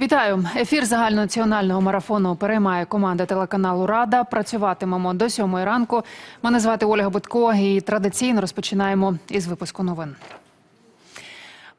Вітаю! Ефір загальнонаціонального марафону переймає команда телеканалу «Рада». Працюватимемо до 7-ї ранку. Мене звати Ольга Будко і традиційно розпочинаємо із випуску новин.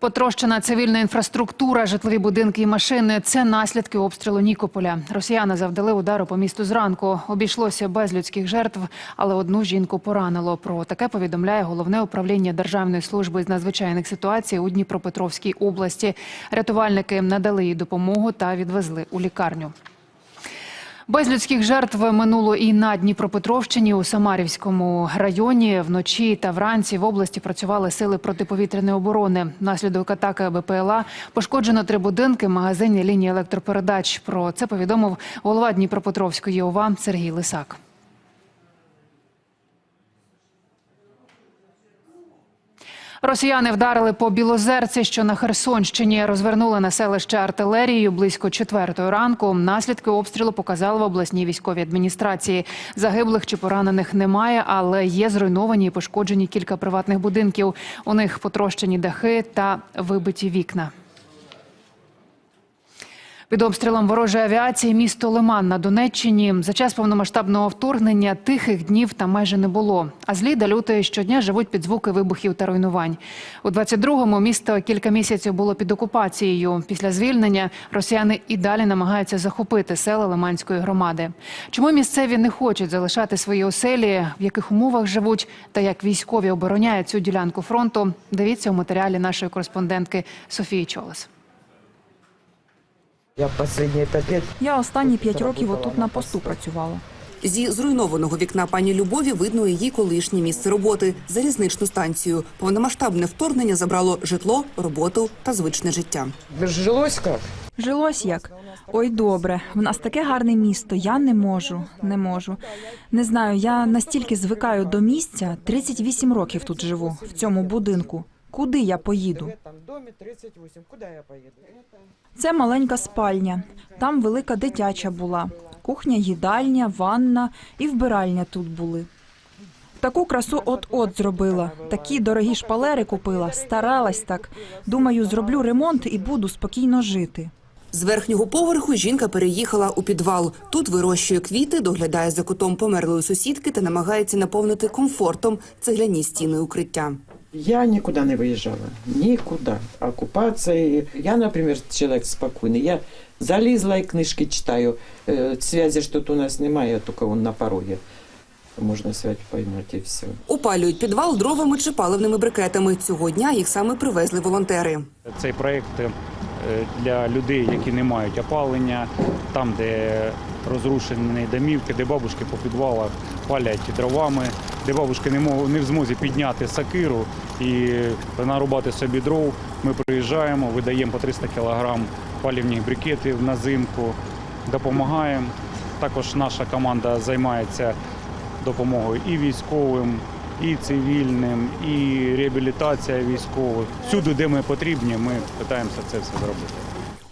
Потрощена цивільна інфраструктура, житлові будинки і машини – це наслідки обстрілу Нікополя. Росіяни завдали удару по місту зранку. Обійшлося без людських жертв, але одну жінку поранило. Про таке повідомляє Головне управління Державної служби з надзвичайних ситуацій у Дніпропетровській області. Рятувальники надали їй допомогу та відвезли у лікарню. Без людських жертв минуло і на Дніпропетровщині. У Самарівському районі вночі та вранці в області працювали сили протиповітряної оборони. Внаслідок атаки БПЛА пошкоджено 3 будинки, магазин і лінії електропередач. Про це повідомив голова Дніпропетровської ОВА Сергій Лисак. Росіяни вдарили по Білозерці, що на Херсонщині. Розвернули на селище артилерією близько 4-ї ранку. Наслідки обстрілу показали в обласній військовій адміністрації. Загиблих чи поранених немає, але є зруйновані і пошкоджені кілька приватних будинків. У них потрощені дахи та вибиті вікна. Під обстрілом ворожої авіації місто Лиман на Донеччині. За час повномасштабного вторгнення тихих днів там майже не було. А злі та люти щодня живуть під звуки вибухів та руйнувань. У 22-му місто кілька місяців було під окупацією. Після звільнення росіяни і далі намагаються захопити села Лиманської громади. Чому місцеві не хочуть залишати свої оселі, в яких умовах живуть та як військові обороняють цю ділянку фронту, дивіться у матеріалі нашої кореспондентки Софії Чолес. Я останні 5 років отут на посту працювала. Зі зруйнованого вікна пані Любові видно її колишнє місце роботи – залізничну станцію. Повномасштабне вторгнення забрало житло, роботу та звичне життя. Жилось як? Жилось як? Ой, добре. В нас таке гарне місто. Я не можу. Не знаю, я настільки звикаю до місця. 38 років тут живу, в цьому будинку. Куди я поїду? Це маленька спальня. Там велика дитяча була. Кухня, їдальня, ванна і вбиральня тут були. Таку красу от-от зробила. Такі дорогі шпалери купила. Старалась так. Думаю, зроблю ремонт і буду спокійно жити. З верхнього поверху жінка переїхала у підвал. Тут вирощує квіти, доглядає за котом померлої сусідки та намагається наповнити комфортом цегляні стіни укриття. Я никуда не выезжала. Никуда. Оккупация. Я, например, человек спокойный. Я залезла и книжки читаю. Связи что-то у нас немає, только он на пороге. Можна связь поймати і все. Опалюють підвал дровами чи паливними брикетами. Цього дня їх саме привезли волонтери. Цей проєкт для людей, які не мають опалення, там, де розрушені домівки, де бабушки по підвалах палять дровами, де бабушки не в змозі підняти сокиру і нарубати собі дров. Ми приїжджаємо, видаємо по 300 кг палівних брикетів на зимку, допомагаємо. Також наша команда займається допомогою і військовим, і цивільним, і реабілітація військових. Всюди, де ми потрібні, ми намагаємося це все зробити.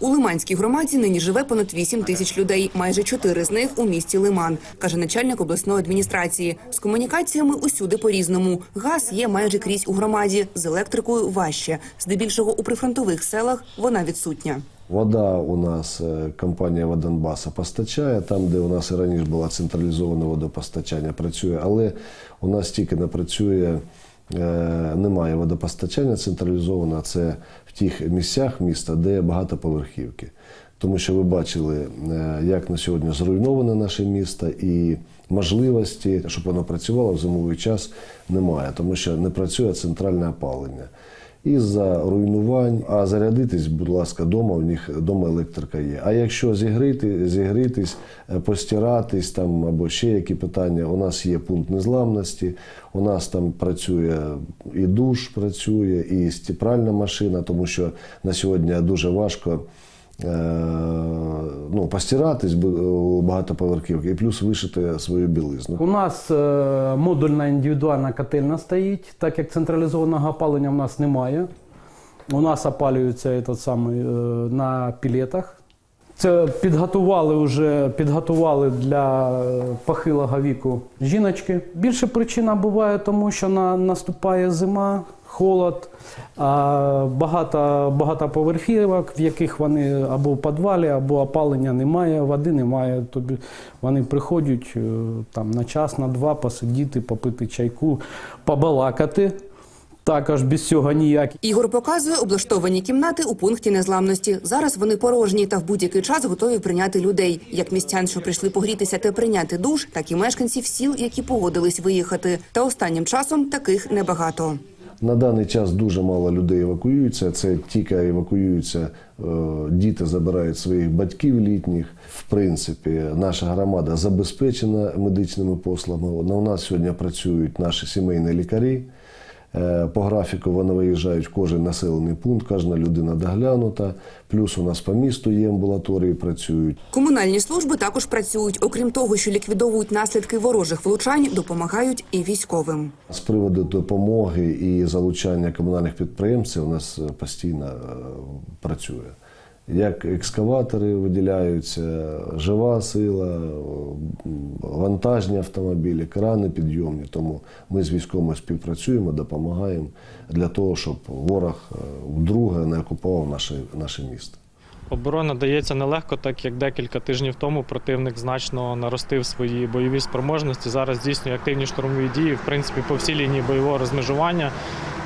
У Лиманській громаді нині живе понад 8 тисяч людей. Майже 4 з них у місті Лиман, каже начальник обласної адміністрації. З комунікаціями усюди по-різному. Газ є майже крізь у громаді, з електрикою важче. Здебільшого у прифронтових селах вона відсутня. Вода у нас компанія «Водонбаса» постачає, там, де у нас і раніше було централізоване водопостачання, працює, але у нас тільки не працює, немає водопостачання централізованого, це в тих місцях міста, де багатоповерхівки. Тому що ви бачили, як на сьогодні зруйноване наше місто і можливості, щоб воно працювало в зимовий час, немає, тому що не працює центральне опалення. Із-за руйнувань, а зарядитись, будь ласка, вдома, у них вдома електрика є. А якщо зігрітись, постиратись там, або ще які питання, у нас є пункт незламності, у нас там працює і душ, працює, і стиральна машина, тому що на сьогодні дуже важко постиратись у багатоповерхівки і плюс вишити свою білизну. У нас модульна індивідуальна котельня стоїть, так як централізованого опалення у нас немає. У нас опалюється на пілетах. Це підготували для похилого віку жіночки. Більше причина буває тому, що наступає зима, холод, багато поверхівок, в яких вони або в підвалі, або опалення немає, води немає. Тобі вони приходять там на час, на два посидіти, попити чайку, побалакати. Також без цього ніяк. Ігор показує облаштовані кімнати у пункті незламності. Зараз вони порожні та в будь-який час готові прийняти людей. Як містян, що прийшли погрітися та прийняти душ, так і мешканців сіл, які погодились виїхати. Та останнім часом таких небагато. На даний час дуже мало людей евакуюються. Це тільки евакуюються, діти забирають своїх батьків літніх. В принципі, наша громада забезпечена медичними послугами. У нас сьогодні працюють наші сімейні лікарі. По графіку вони виїжджають в кожен населений пункт, кожна людина доглянута. Плюс у нас по місту є амбулаторії, працюють. Комунальні служби також працюють. Окрім того, що ліквідовують наслідки ворожих влучань, допомагають і військовим. З приводу допомоги і залучання комунальних підприємців у нас постійно працює. Як екскаватори виділяються, жива сила, вантажні автомобілі, крани підйомні. Тому ми з військовими співпрацюємо, допомагаємо для того, щоб ворог вдруге не окупував наше місто. Оборона дається нелегко, так як декілька тижнів тому противник значно наростив свої бойові спроможності. Зараз здійснює активні штурмові дії, в принципі, по всій лінії бойового розмежування.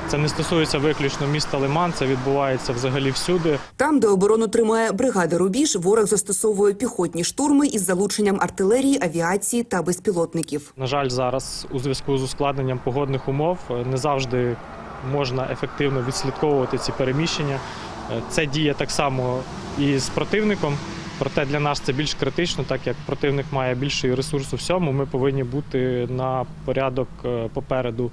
Це не стосується виключно міста Лиман, це відбувається взагалі всюди. Там, де оборону тримає бригада «Рубіж», ворог застосовує піхотні штурми із залученням артилерії, авіації та безпілотників. На жаль, зараз у зв'язку з ускладненням погодних умов не завжди можна ефективно відслідковувати ці переміщення. Це діє так само і з противником, проте для нас це більш критично, так як противник має більший ресурс у всьому, ми повинні бути на порядок попереду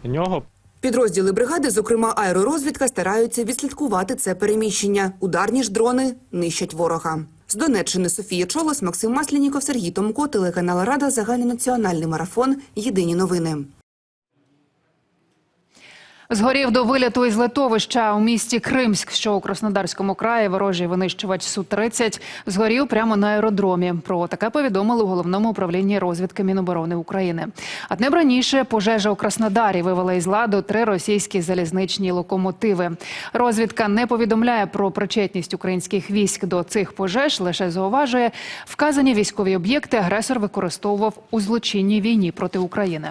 нього. Підрозділи бригади, зокрема аеророзвідка, стараються відслідкувати це переміщення. Ударні ж дрони нищать ворога. З Донеччини Софія Чолос, Максим Масляніков, Сергій Томко, телеканал Рада, загальнонаціональний марафон. Єдині новини. Згорів до виліту із литовища у місті Кримськ, що у Краснодарському краї. Ворожий винищувач Су-30 згорів прямо на аеродромі. Про таке повідомили у Головному управлінні розвідки Міноборони України. А днем раніше пожежа у Краснодарі вивела із ладу 3 російські залізничні локомотиви. Розвідка не повідомляє про причетність українських військ до цих пожеж, лише зауважує, вказані військові об'єкти агресор використовував у злочинній війні проти України.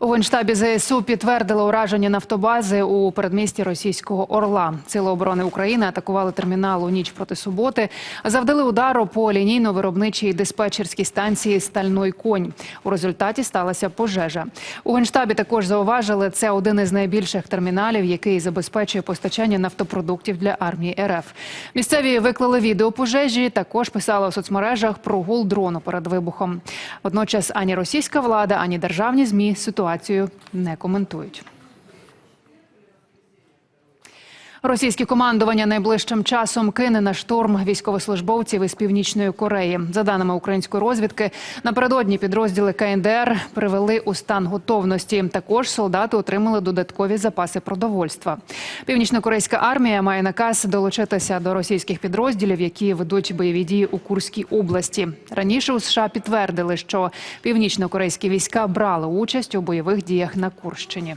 У Генштабі ЗСУ підтвердили ураження нафтобази у передмісті російського Орла. Сили оборони України атакували термінал у ніч проти суботи, завдали удару по лінійно-виробничій диспетчерській станції «Стальной конь». У результаті сталася пожежа. У Генштабі також зауважили, це один із найбільших терміналів, який забезпечує постачання нафтопродуктів для армії РФ. Місцеві виклали відео пожежі, також писали у соцмережах про гул дрону перед вибухом. Водночас ані російська влада, ані державні ЗМІ ситуацію не коментують. Російське командування найближчим часом кине на штурм військовослужбовців із Північної Кореї. За даними української розвідки, напередодні підрозділи КНДР привели у стан готовності. Також солдати отримали додаткові запаси продовольства. Північнокорейська армія має наказ долучитися до російських підрозділів, які ведуть бойові дії у Курській області. Раніше у США підтвердили, що північнокорейські війська брали участь у бойових діях на Курщині.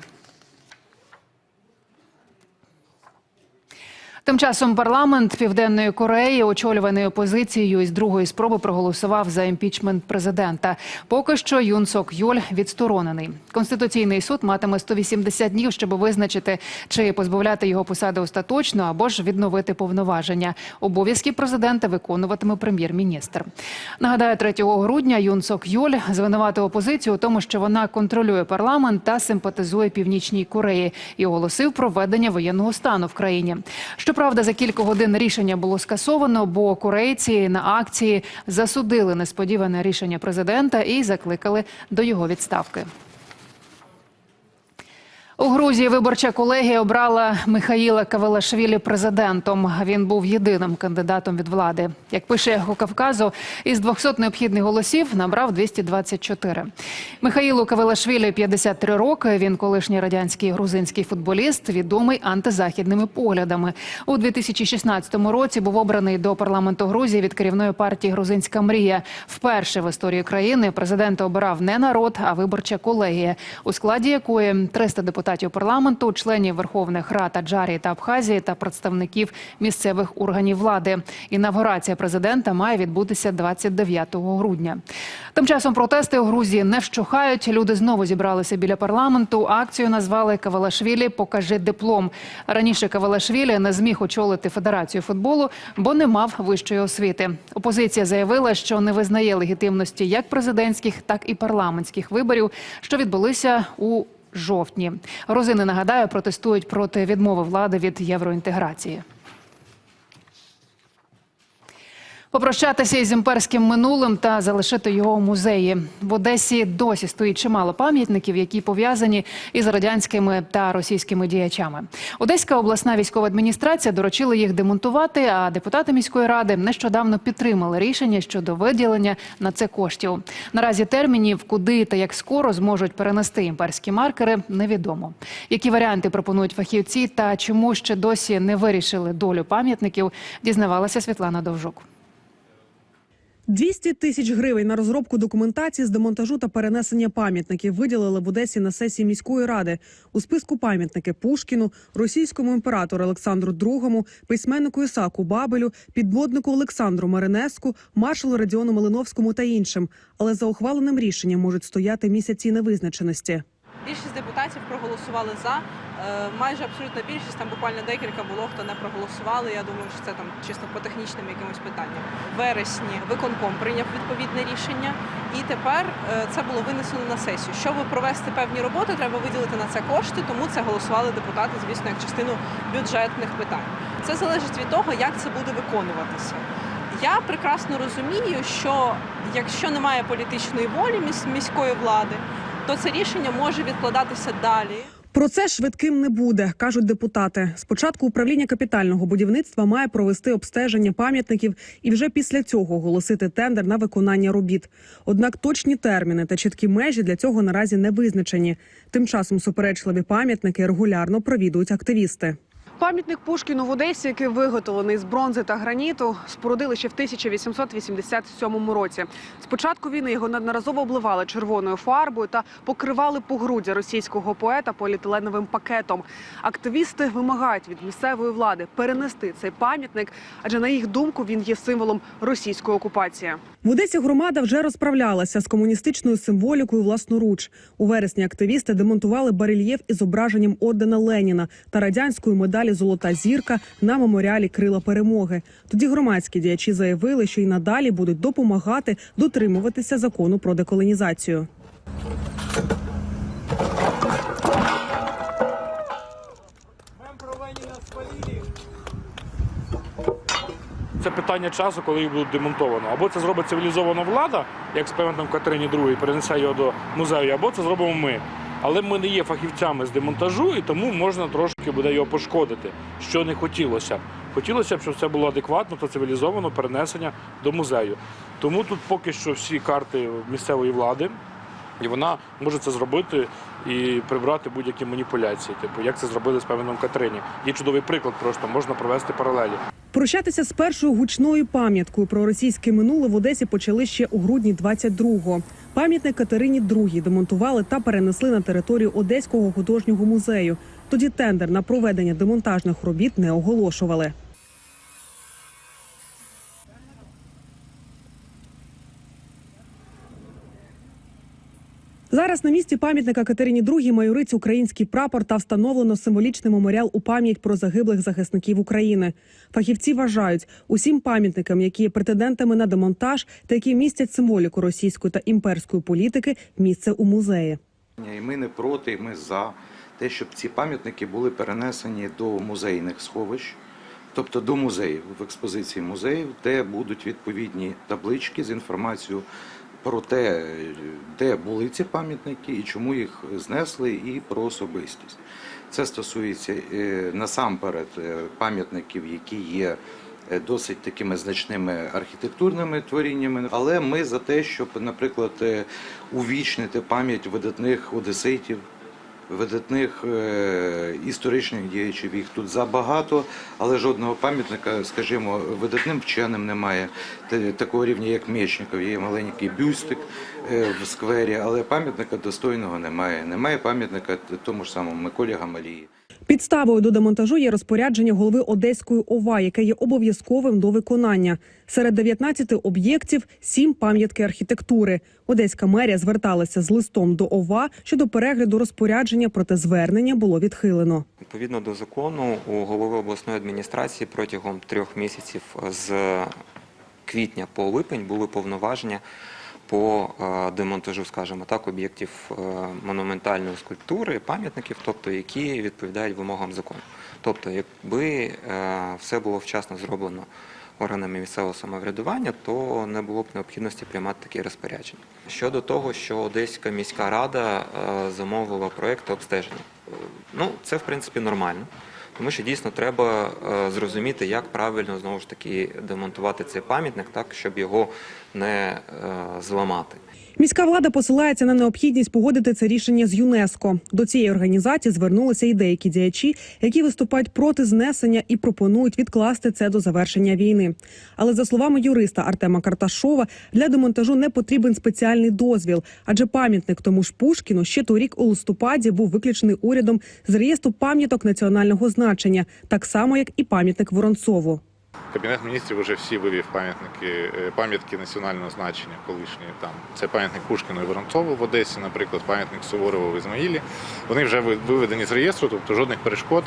Тим часом парламент Південної Кореї, очолюваний опозицією, із другої спроби проголосував за імпічмент президента. Поки що Юн Сок Йоль відсторонений. Конституційний суд матиме 180 днів, щоб визначити, чи позбавляти його посади остаточно, або ж відновити повноваження. Обов'язки президента виконуватиме прем'єр-міністр. Нагадаю, 3 грудня Юн Сок Йоль звинуватив опозицію у тому, що вона контролює парламент та симпатизує Північній Кореї і оголосив про введення воєнного стану в країні. Щоправда, за кілька годин рішення було скасовано, бо корейці на акції засудили несподіване рішення президента і закликали до його відставки. У Грузії виборча колегія обрала Михаїла Кавелашвілі президентом. Він був єдиним кандидатом від влади. Як пише «Ехо Кавказу», із 200 необхідних голосів набрав 224. Михаїлу Кавелашвілі 53 роки. Він колишній радянський грузинський футболіст, відомий антизахідними поглядами. У 2016 році був обраний до парламенту Грузії від керівної партії «Грузинська мрія». Вперше в історії країни президента обирав не народ, а виборча колегія, у складі якої 300 депутатів парламенту, членів Верховних Рад Аджарії та Абхазії та представників місцевих органів влади. Інавгурація президента має відбутися 29 грудня. Тим часом протести у Грузії не вщухають. Люди знову зібралися біля парламенту. Акцію назвали «Кавелашвілі, покажи диплом». Раніше Кавелашвілі не зміг очолити Федерацію футболу, бо не мав вищої освіти. Опозиція заявила, що не визнає легітимності як президентських, так і парламентських виборів, що відбулися у жовтні. Грузини, нагадаю, протестують проти відмови влади від євроінтеграції. Попрощатися із імперським минулим та залишити його у музеї. В Одесі досі стоїть чимало пам'ятників, які пов'язані із радянськими та російськими діячами. Одеська обласна військова адміністрація доручила їх демонтувати, а депутати міської ради нещодавно підтримали рішення щодо виділення на це коштів. Наразі термінів, куди та як скоро зможуть перенести імперські маркери, невідомо. Які варіанти пропонують фахівці та чому ще досі не вирішили долю пам'ятників, дізнавалася Світлана Довжук. 200 тисяч гривень на розробку документації з демонтажу та перенесення пам'ятників виділили в Одесі на сесії міської ради. У списку пам'ятники Пушкіну, російському імператору Олександру II, письменнику Ісааку Бабелю, підводнику Олександру Маринеску, маршалу Радіону Малиновському та іншим. Але за ухваленим рішенням можуть стояти місяці невизначеності. Більшість депутатів проголосували за, майже абсолютна більшість, там буквально декілька було, хто не проголосували. Я думаю, що це там чисто по технічним якимось питанням. В вересні виконком прийняв відповідне рішення, і тепер це було винесено на сесію. Щоб провести певні роботи, треба виділити на це кошти, тому це голосували депутати, звісно, як частину бюджетних питань. Це залежить від того, як це буде виконуватися. Я прекрасно розумію, що якщо немає політичної волі міської влади, то це рішення може відкладатися далі. Процес швидким не буде, кажуть депутати. Спочатку управління капітального будівництва має провести обстеження пам'ятників і вже після цього оголосити тендер на виконання робіт. Однак точні терміни та чіткі межі для цього наразі не визначені. Тим часом суперечливі пам'ятники регулярно провідують активісти. Пам'ятник Пушкіну в Одесі, який виготовлений з бронзи та граніту, спорудили ще в 1887 році. З початку війни його неодноразово обливали червоною фарбою та покривали погруддя російського поета поліетиленовим пакетом. Активісти вимагають від місцевої влади перенести цей пам'ятник, адже на їх думку він є символом російської окупації. В Одесі громада вже розправлялася з комуністичною символікою власноруч. У вересні активісти демонтували барельєф із зображенням ордена Леніна та радянської медалі «Золота зірка» на меморіалі «Крила перемоги». Тоді громадські діячі заявили, що й надалі будуть допомагати дотримуватися закону про деколонізацію. Це питання часу, коли їх будуть демонтовано. Або це зробить цивілізована влада, як з пам'ятником Катерині II, перенесе його до музею, або це зробимо ми. Але ми не є фахівцями з демонтажу, і тому можна трошки буде його пошкодити, що не хотілося б. Хотілося б, щоб це було адекватно та цивілізовано перенесення до музею. Тому тут поки що всі карти місцевої влади, і вона може це зробити і прибрати будь-які маніпуляції, типу як це зробили з пам'ятником Катерині. Є чудовий приклад, просто можна провести паралелі. Прощатися з першою гучною пам'яткою про російське минуле в Одесі почали ще у грудні 22-го. Пам'ятник Катерині II демонтували та перенесли на територію Одеського художнього музею. Тоді тендер на проведення демонтажних робіт не оголошували. Зараз на місці пам'ятника Катерині II майорить український прапор та встановлено символічний меморіал у пам'ять про загиблих захисників України. Фахівці вважають, усім пам'ятникам, які є претендентами на демонтаж та які містять символіку російської та імперської політики, місце у музеї. І ми не проти, ми за те, щоб ці пам'ятники були перенесені до музейних сховищ, тобто до музеїв, в експозиції музеїв, де будуть відповідні таблички з інформацією про те, де були ці пам'ятники і чому їх знесли, і про особистість. Це стосується насамперед пам'ятників, які є досить такими значними архітектурними творіннями. Але ми за те, щоб, наприклад, увічнити пам'ять видатних одеситів, видатних історичних діячів. Їх тут забагато, але жодного пам'ятника, скажімо, видатним вченим немає. Такого рівня, як Мєчников. Є маленький бюстик в сквері, але пам'ятника достойного немає. Немає пам'ятника тому ж самому Миколі Гамалії. Підставою до демонтажу є розпорядження голови Одеської ОВА, яке є обов'язковим до виконання. Серед 19 об'єктів – 7 пам'ятки архітектури. Одеська мерія зверталася з листом до ОВА щодо перегляду розпорядження, проте звернення було відхилено. Відповідно до закону, у голови обласної адміністрації протягом 3 місяців з квітня по липень були повноваження по демонтажу, скажімо так, об'єктів монументальної скульптури, пам'ятників, тобто які відповідають вимогам закону. Тобто, якби все було вчасно зроблено органами місцевого самоврядування, то не було б необхідності приймати такі розпорядження. Щодо того, що Одеська міська рада замовила проєкт обстеження, це в принципі нормально. Тому що дійсно треба зрозуміти, як правильно знову ж таки демонтувати цей пам'ятник, так щоб його не зламати. Міська влада посилається на необхідність погодити це рішення з ЮНЕСКО. До цієї організації звернулися і деякі діячі, які виступають проти знесення і пропонують відкласти це до завершення війни. Але за словами юриста Артема Карташова, для демонтажу не потрібен спеціальний дозвіл, адже пам'ятник тому ж Пушкіну ще торік у листопаді був виключений урядом з реєстру пам'яток національного значення, так само як і пам'ятник Воронцову. Кабінет міністрів вже всі вивів пам'ятки національного значення колишні. Це пам'ятник Пушкіну і Воронцову в Одесі, наприклад, пам'ятник Суворову в Ізмаїлі. Вони вже виведені з реєстру, тобто жодних перешкод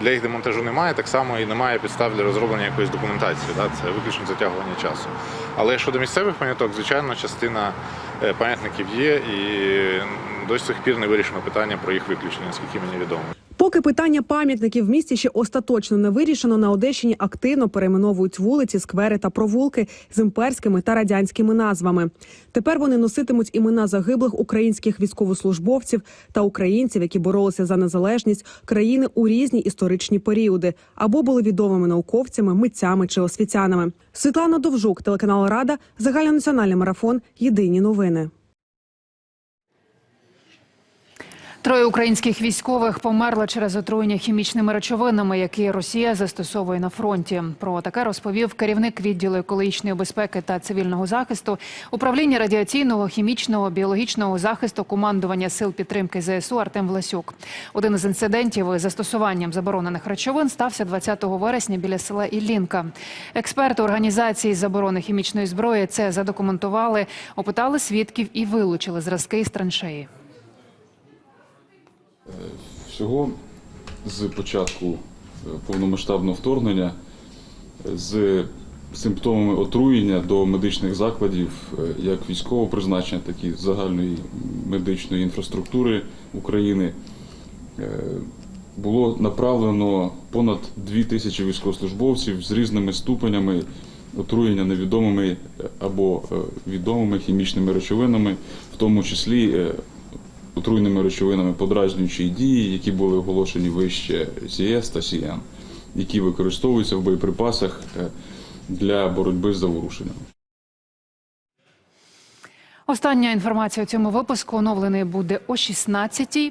для їх демонтажу немає. Так само і немає підстав для розроблення якоїсь документації. Це виключно затягування часу. Але щодо місцевих пам'яток, звичайно, частина пам'ятників є і до сих пір не вирішено питання про їх виключення, наскільки мені відомо. Поки питання пам'ятників в місті ще остаточно не вирішено, на Одещині активно перейменовують вулиці, сквери та провулки з імперськими та радянськими назвами. Тепер вони носитимуть імена загиблих українських військовослужбовців та українців, які боролися за незалежність країни у різні історичні періоди, або були відомими науковцями, митцями чи освітянами. Світлана Довжук, телеканал Рада, загальнонаціональний марафон, єдині новини. 3 українських військових померли через отруєння хімічними речовинами, які Росія застосовує на фронті. Про таке розповів керівник відділу екологічної безпеки та цивільного захисту Управління радіаційного, хімічного, біологічного захисту командування сил підтримки ЗСУ Артем Власюк. Один із інцидентів із застосуванням заборонених речовин стався 20 вересня біля села Іллінка. Експерти організації з заборони хімічної зброї це задокументували, опитали свідків і вилучили зразки із траншеї. Всього з початку повномасштабного вторгнення з симптомами отруєння до медичних закладів, як військового призначення, так і загальної медичної інфраструктури України, було направлено понад 2000 військовослужбовців з різними ступенями отруєння невідомими або відомими хімічними речовинами, в тому числі отруйними речовинами подразнюючої дії, які були оголошені вище СІС та СІН, які використовуються в боєприпасах для боротьби з заворушеннями. Остання інформація у цьому випуску. Оновлений буде о 16-й.